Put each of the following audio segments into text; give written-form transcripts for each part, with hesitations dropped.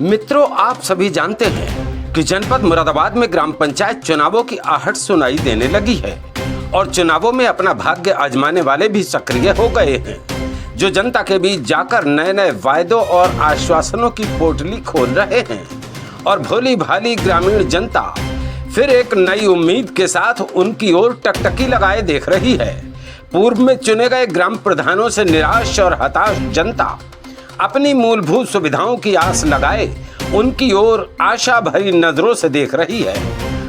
मित्रों, आप सभी जानते हैं कि जनपद मुरादाबाद में ग्राम पंचायत चुनावों की आहट सुनाई देने लगी है और चुनावों में अपना भाग्य आजमाने वाले भी सक्रिय हो गए हैं, जो जनता के बीच जाकर नए नए वायदों और आश्वासनों की पोटली खोल रहे हैं और भोली भाली ग्रामीण जनता फिर एक नई उम्मीद के साथ उनकी ओर टकटकी लगाए देख रही है। पूर्व में चुने गए ग्राम प्रधानों से निराश और हताश जनता अपनी मूलभूत सुविधाओं की आस लगाए उनकी ओर आशा भरी नजरों से देख रही है।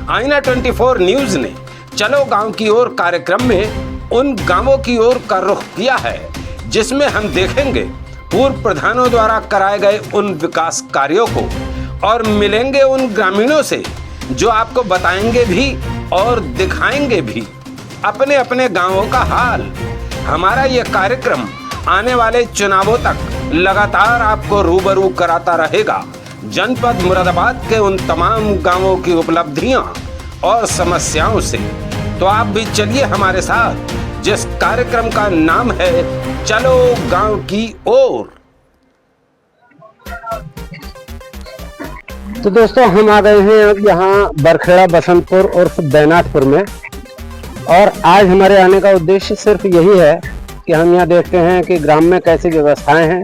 आईना 24 न्यूज ने चलो गांव की ओर कार्यक्रम में उन गांवों की ओर का रुख किया है, जिसमें हम देखेंगे पूर्व प्रधानों द्वारा कराए गए उन विकास कार्यों को और मिलेंगे उन ग्रामीणों से जो आपको बताएंगे भी और दिखाएंगे भी अपने अपने गांवों का हाल। हमारा ये कार्यक्रम आने वाले चुनावों तक लगातार आपको रूबरू कराता रहेगा जनपद मुरादाबाद के उन तमाम गांवों की उपलब्धियां और समस्याओं से। तो आप भी चलिए हमारे साथ, जिस कार्यक्रम का नाम है चलो गांव की ओर। तो दोस्तों, हम आ गए हैं अब यहाँ बरखेड़ा बसंतपुर और बैनाथपुर में, और आज हमारे आने का उद्देश्य सिर्फ यही है कि हम यहाँ देखते हैं कि ग्राम में कैसी व्यवस्थाएं हैं,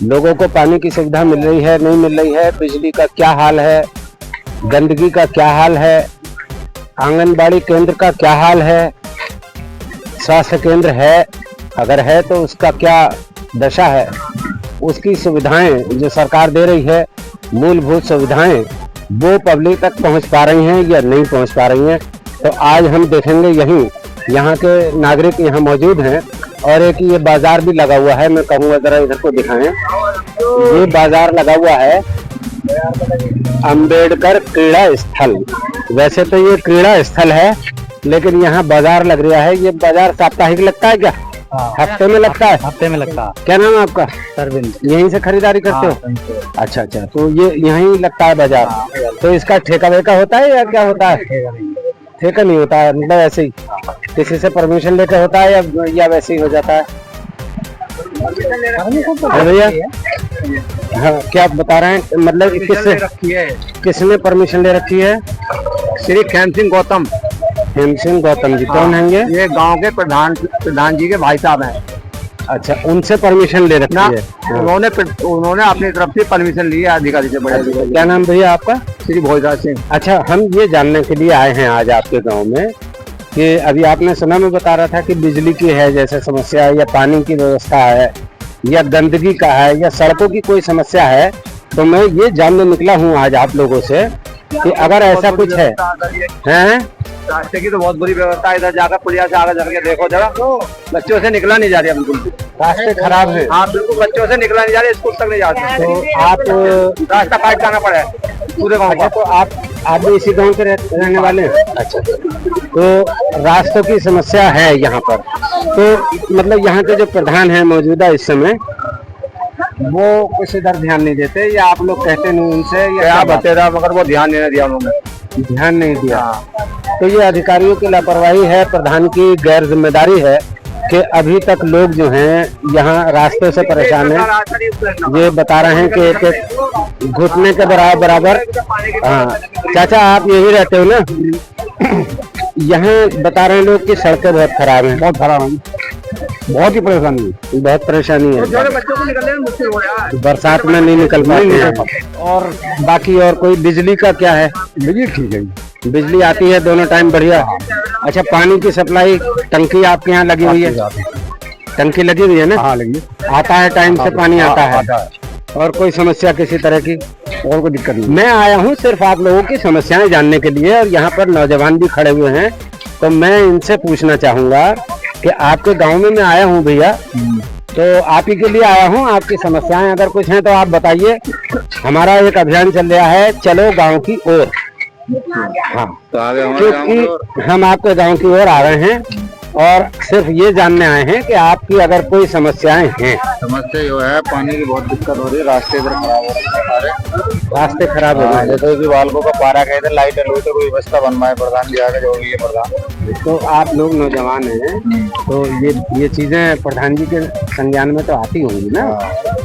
लोगों को पानी की सुविधा मिल रही है नहीं मिल रही है, बिजली का क्या हाल है, गंदगी का क्या हाल है, आंगनबाड़ी केंद्र का क्या हाल है, स्वास्थ्य केंद्र है अगर है तो उसका क्या दशा है, उसकी सुविधाएं जो सरकार दे रही है, मूलभूत सुविधाएं वो पब्लिक तक पहुंच पा रही हैं या नहीं पहुंच पा रही हैं। तो आज हम देखेंगे यहीं यहाँ के नागरिक यहाँ मौजूद हैं, और एक ये बाजार भी लगा हुआ है, मैं कहूँगा जरा इधर को दिखाएं। ये बाजार लगा हुआ है अंबेडकर क्रीड़ा स्थल। वैसे तो ये क्रीड़ा स्थल है, लेकिन यहाँ बाजार लग रहा है। ये बाजार साप्ताहिक लगता है क्या? हफ्ते में लगता है? हफ्ते में लगता है। क्या नाम है आपका? सरविंद। यहीं से खरीदारी करते हो? अच्छा, तो ये यहीं लगता है बाजार। तो इसका ठेका वेका होता है या क्या होता है? ठेका नहीं होता है, मतलब ऐसे ही किसी से परमिशन लेकर होता है या वैसे ही हो जाता है? भैया, हाँ, क्या आप बता रहे हैं, मतलब किसने परमिशन ले रखी है? श्री खेम सिंह गौतम। खेम सिंह गौतम जी कौन हैं ये गांव के प्रधान जी के भाई साहब हैं। अच्छा, उनसे परमिशन ले रखी है? उन्होंने अपनी तरफ से परमिशन ली है अधिकारी से। बड़े अधिकारी। क्या नाम भैया आपका? श्री भोजराज सिंह। अच्छा, हम ये जानने के लिए आए हैं आज आपके गांव में कि अभी आपने सुना, मैं बता रहा था कि बिजली की है जैसे समस्या, या पानी की व्यवस्था है, या गंदगी का है, या सड़कों की कोई समस्या है। तो मैं ये जानने निकला हूँ आज आप लोगों से कि अगर ऐसा कुछ है। रास्ते की तो बहुत बुरी व्यवस्था है। इधर जाकर पुलिया से आगे जाकर देखो जरा, तो बच्चों से निकला नहीं जा रहा बिल्कुल। रास्ते खराब है। हाँ बिल्कुल, बच्चों से निकला नहीं जा रहा, स्कूल तक नहीं जाते। तो आप रास्ता काट जाना पड़ा है पूरे गाँव का। तो आप भी इसी गाँव के रहने वाले हैं? अच्छा, तो रास्तों की समस्या है यहाँ पर। तो मतलब यहाँ के जो प्रधान है मौजूदा इस समय, वो कुछ इधर ध्यान नहीं देते, या आप लोग कहते नहीं उनसे, या आप बता रहा, मगर वो ध्यान नहीं दिया उन्होंने। ध्यान नहीं दिया। तो ये अधिकारियों की लापरवाही है, प्रधान की गैर जिम्मेदारी है कि अभी तक लोग जो हैं यहाँ रास्ते से परेशान हैं। ये बता रहे हैं कि एक घुटने के बराबर। हाँ चाचा, आप यही रहते हो ना? यहाँ बता रहे हैं लोग कि सड़कें बहुत खराब हैं। बहुत खराब है, बहुत ही परेशानी है। बच्चों को निकलने में मुश्किल हो रहा है, बरसात में नहीं निकल पाते हैं। और बाकी और कोई बिजली का क्या है? बिजली ठीक है, बिजली आती है दोनों टाइम बढ़िया। अच्छा, पानी की सप्लाई टंकी आपके यहाँ लगी हुई है? टंकी लगी हुई है ना? हाँ लगी। आता है टाइम से पानी आता है? और कोई समस्या किसी तरह की? और कोई दिक्कत नहीं। मैं आया हूँ सिर्फ आप लोगों की समस्याएं जानने के लिए, और यहाँ पर नौजवान भी खड़े हुए हैं। तो मैं इनसे पूछना चाहूंगा कि आपके गांव में मैं आया हूँ भैया, तो आप ही के लिए आया हूँ। आपकी समस्याएं अगर कुछ हैं तो आप बताइए। हमारा एक अभियान चल रहा है चलो गांव की ओर। हाँ, क्योंकि हम आपके गांव की ओर आ रहे हैं और सिर्फ ये जानने आए हैं कि आपकी अगर कोई समस्याएं हैं। समस्या जो है, पानी की बहुत दिक्कत हो रही है, रास्ते इधर खराब हो रहे हैं हमारे। रास्ते खराब हो गए, जैसे कि बालकों का पारा कहते हैं, लाइट हुई तो कोई व्यवस्था बनवाए प्रधान जी आगे, जो भी है प्रधान। तो आप लोग नौजवान हैं, तो ये चीजें प्रधान जी के संज्ञान में तो आती होंगी ना।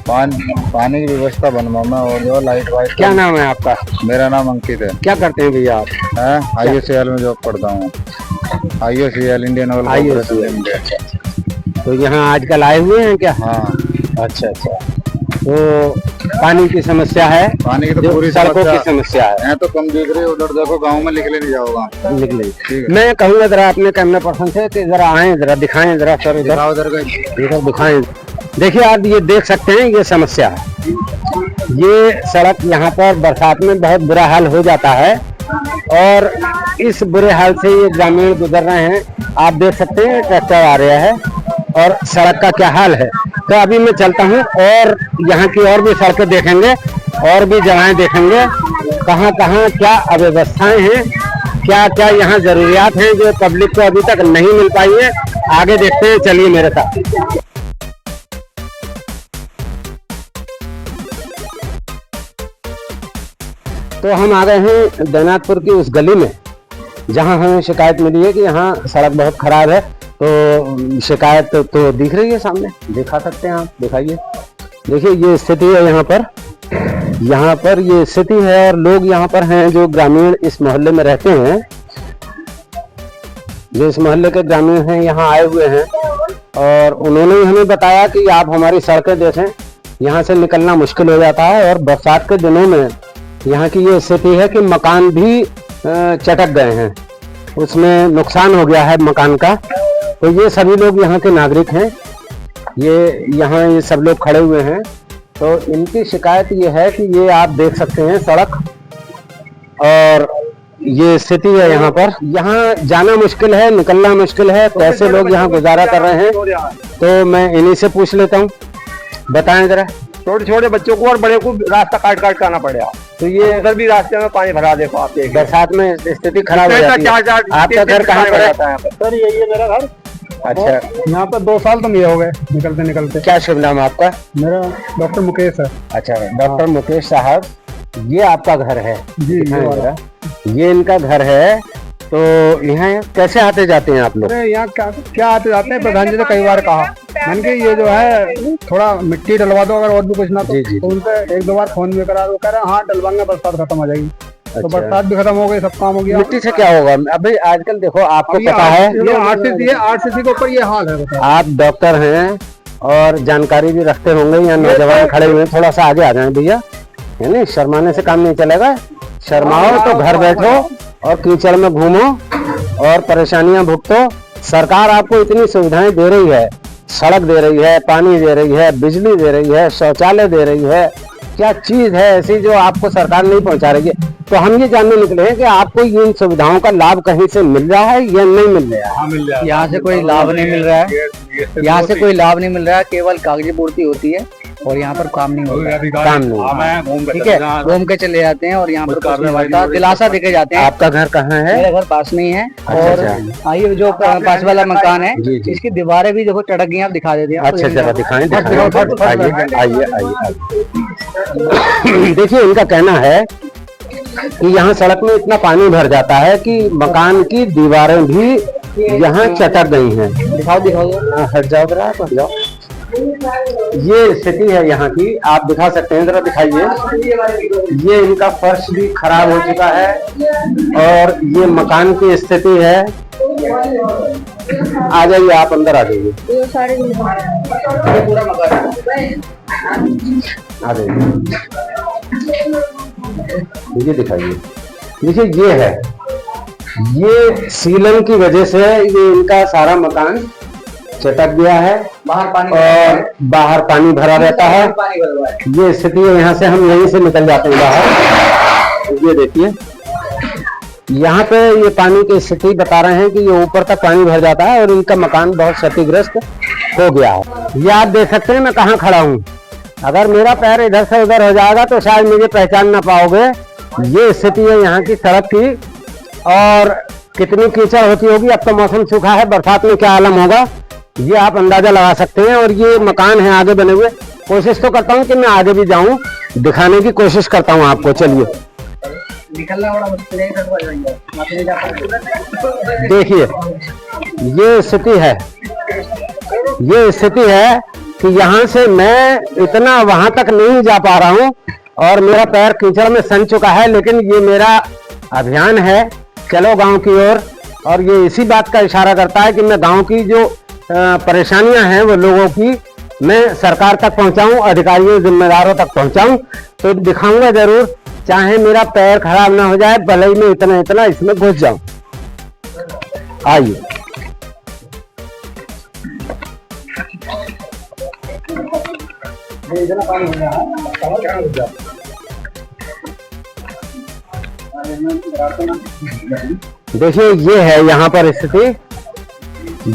पानी की व्यवस्था बनवाना और जो लाइट वाइट। क्या नाम है आपका? मेरा नाम अंकित है। क्या करते हैं भैया आप? IOCL में जॉब करता हूँ। IOCL, Indian oil corporation limited. तो यहाँ आजकल आए हुए हैं क्या? हाँ। अच्छा। तो पानी की समस्या है, पानी की तो जो पूरी सड़कों की समस्या है। तो कम दिख रही है, उधर देखो गांव में निकले नहीं जाओगा। निकले। मैं कहूँगा जरा अपने कैमरा पर्सन से कि जरा आए, जरा दिखाएं, जरा सर इधर दिखाएं। देखिए आप ये देख सकते हैं, ये समस्या है। ये सड़क यहाँ पर बरसात में बहुत बुरा हाल हो जाता है और इस बुरे हाल से ये ग्रामीण गुजर रहे हैं। आप देख सकते हैं ट्रैक्टर आ रहा है और सड़क का क्या हाल है। तो अभी मैं चलता हूँ और यहाँ की और भी सड़कें देखेंगे और भी जगहें देखेंगे, कहाँ कहाँ क्या अव्यवस्थाएं हैं, क्या क्या यहाँ जरूरियात हैं जो पब्लिक को अभी तक नहीं मिल पाई है। आगे देखते हैं, चलिए मेरे साथ। तो हम आ गए हैं दैनाथपुर की उस गली में जहां हमें शिकायत मिली है कि यहाँ सड़क बहुत खराब है। तो शिकायत तो दिख रही है सामने, दिखा सकते हैं आप, दिखाइए। देखिए ये स्थिति है यहाँ पर ये स्थिति है और लोग यहाँ पर हैं जो ग्रामीण इस मोहल्ले में रहते हैं, जो इस मोहल्ले के ग्रामीण हैं, यहाँ आए हुए हैं और उन्होंने हमें बताया कि आप हमारी सड़कें देखें, यहाँ से निकलना मुश्किल हो जाता है और बरसात के दिनों में यहाँ की ये स्थिति है कि मकान भी चटक गए हैं, उसमें नुकसान हो गया है मकान का। तो ये सभी लोग यहाँ के नागरिक हैं, ये सब लोग खड़े हुए हैं। तो इनकी शिकायत ये है कि ये आप देख सकते हैं सड़क और ये स्थिति है यहाँ पर, यहाँ जाना मुश्किल है, निकलना मुश्किल है, कैसे लोग यहाँ गुजारा कर रहे हैं। तो मैं इन्हीं से पूछ लेता हूँ, बताएं जरा। छोटे बच्चों को और बड़े को रास्ता काट काट आना पड़ेगा। तो ये उधर भी रास्ते में पानी भरा, देखो आप, बरसात में स्थिति खराब हो जाती है। आपका घर कहाँ पर है? सर यही है मेरा घर। अच्छा, यहाँ पर 2 साल तो ये हो गए निकलते। क्या शुभ नाम आपका? मेरा डॉक्टर मुकेश है। अच्छा, डॉक्टर मुकेश साहब, ये आपका घर है? जी, ये इनका घर है। तो यहाँ कैसे आते जाते हैं आप लोग? यहाँ क्या आते जाते हैं, प्रधान जी ने कई बार कहा मैंने कि ये जो है थोड़ा मिट्टी डलवा दो, अगर और भी कुछ ना तो उनसे 1-2 बार फोन भी करा दो, कह रहे हाँ डलवाएंगे, बरसात खत्म हो जाएगी। तो बरसात भी खत्म हो गई, सब काम हो गया। मिट्टी से क्या होगा? अभी आजकल देखो, आपको पता है ये 8cc के ऊपर ये हाल है। आप डॉक्टर हैं और जानकारी भी रखते होंगे, यहाँ नौजवान खड़े हुए हैं, थोड़ा सा आगे आ जाए भैया, है नहीं, शर्माने से काम नहीं चलेगा। शर्माओ तो घर बैठो और कीचड़ में घूमो और परेशानियां भुगतो। सरकार आपको इतनी सुविधाएं दे रही है, सड़क दे रही है, पानी दे रही है, बिजली दे रही है, शौचालय दे रही है, क्या चीज है ऐसी जो आपको सरकार नहीं पहुंचा रही है। तो हम ये जानने निकले हैं कि आपको इन सुविधाओं का लाभ कहीं से मिल रहा है या नहीं मिल रहा है? यहाँ से कोई लाभ नहीं मिल रहा है, यहाँ से कोई लाभ नहीं मिल रहा है, केवल कागजी पूर्ति होती है और यहाँ पर काम नहीं होता है। काम नहीं, ठीक है, घूम के चले जाते हैं और यहाँ पर कुछ नहीं होता, दिलासा देके जाते हैं। आपका घर कहाँ है? मेरा घर पास में ही है। और ये जो पास वाला मकान है, इसकी दीवारें भी देखो चटक गई, आप दिखा देते हैं। अच्छा जरा दिखाएं, आइए। देखिए इनका कहना है कि यहाँ सड़क में इतना पानी भर जाता है कि मकान की दीवारें भी यहाँ चटक गई हैं। दिखाओ, हट जाओ जरा, हट जाओ। ये स्थिति है यहाँ की, आप दिखा सकते हैं, जरा दिखाइए। ये इनका फर्श भी खराब हो चुका है और ये मकान की स्थिति है। आ जाइए, आप अंदर आ जाइए, आ जाइए, ये दिखाइए। देखिए ये है, ये सीलन की वजह से ये इनका सारा मकान चटक गया है, बाहर पानी भरा रहता है। ये स्थिति है, यहाँ से हम यहीं से निकल जाते हैं बाहर। ये देखिए यहाँ पे ये पानी की स्थिति बता रहे हैं कि ये ऊपर तक पानी भर जाता है और इनका मकान बहुत क्षतिग्रस्त हो गया है। ये आप देख सकते हैं मैं कहाँ खड़ा हूँ, अगर मेरा पैर इधर से उधर हो जाएगा तो शायद मुझे पहचान ना पाओगे। ये स्थिति है यहाँ की सड़क की और कितनी कीचड़ होती होगी। अब तो मौसम सूखा है, बरसात में क्या आलम होगा ये आप अंदाजा लगा सकते हैं। और ये मकान है आगे बने हुए। कोशिश तो करता हूँ कि मैं आगे भी जाऊं, दिखाने की कोशिश करता हूँ आपको। चलिए देखिए ये स्थिति है, ये स्थिति है कि यहाँ से मैं इतना वहां तक नहीं जा पा रहा हूँ और मेरा पैर कीचड़ में सन चुका है। लेकिन ये मेरा अभियान है चलो गांव की ओर, और ये इसी बात का इशारा करता है कि मैं गांव की जो परेशानियां हैं वो लोगों की मैं सरकार तक पहुंचाऊं, अधिकारियों जिम्मेदारों तक पहुंचाऊं। तो दिखाऊंगा जरूर, चाहे मेरा पैर खराब ना हो जाए, भले ही मैं इतना इतना इसमें घुस जाऊं। आइए देखिए ये है यहाँ पर स्थिति,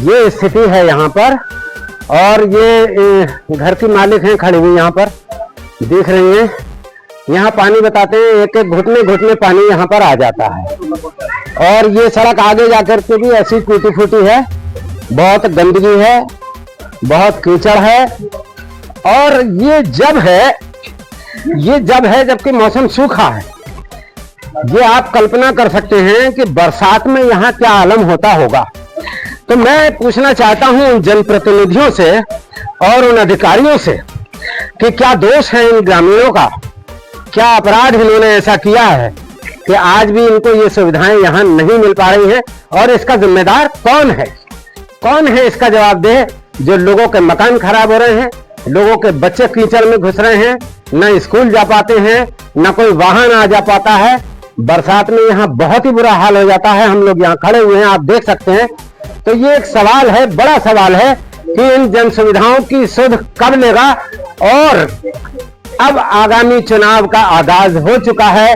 ये स्थिति है यहाँ पर। और ये घर की मालिक हैं खड़ी हुई यहाँ पर, दिख रही हैं। यहाँ पानी बताते हैं, एक एक घुटने घुटने पानी यहाँ पर आ जाता है। और ये सड़क आगे जाकर के भी ऐसी टूटी फूटी है, बहुत गंदगी है, बहुत कीचड़ है। और ये जब है जबकि मौसम सूखा है। ये आप कल्पना कर सकते हैं कि बरसात में यहाँ क्या आलम होता होगा। तो मैं पूछना चाहता हूं उन जनप्रतिनिधियों से और उन अधिकारियों से कि क्या दोष है इन ग्रामीणों का, क्या अपराध इन्होंने ऐसा किया है कि आज भी इनको ये सुविधाएं यहाँ नहीं मिल पा रही हैं। और इसका जिम्मेदार कौन है, कौन है इसका जवाबदेह? जो लोगों के मकान खराब हो रहे हैं, लोगों के बच्चे कीचड़ में घुस रहे हैं, न स्कूल जा पाते हैं, न कोई वाहन आ जा पाता है। बरसात में यहाँ बहुत ही बुरा हाल हो जाता है। हम लोग यहाँ खड़े हुए हैं, आप देख सकते हैं। तो ये एक सवाल है, बड़ा सवाल है कि इन जन सुविधाओं की सुध कब लेगा। और अब आगामी चुनाव का आगाज हो चुका है।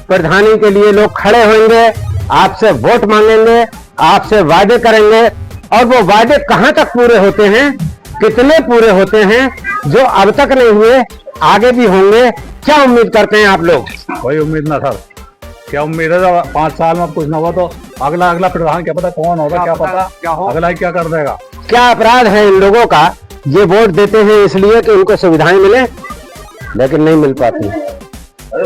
प्रधानी के लिए लोग खड़े होंगे, आपसे वोट मांगेंगे, आपसे वादे करेंगे। और वो वादे कहां तक पूरे होते हैं, कितने पूरे होते हैं, जो अब तक नहीं हुए, आगे भी होंगे। क्या उम्मीद करते हैं आप लोग? कोई उम्मीद ना सर, क्या उम्मीद है? 5 साल में कुछ ना हुआ तो अगला प्रधान क्या पता कौन होगा, क्या पता अगला क्या कर देगा। क्या अपराध है इन लोगों का? ये वोट देते हैं इसलिए कि उनको सुविधाएं मिले, लेकिन नहीं मिल पाती।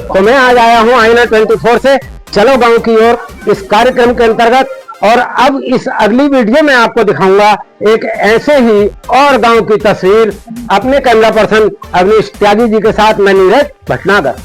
तो मैं आज आया हूं आईना 24 से चलो गांव की ओर, इस कार्यक्रम के अंतर्गत। और अब इस अगली वीडियो में आपको दिखाऊंगा एक ऐसे ही और गांव की तस्वीर अपने कैमरा पर्सन अवनीश त्यागी जी के साथ। मैं नीरज भटनागर।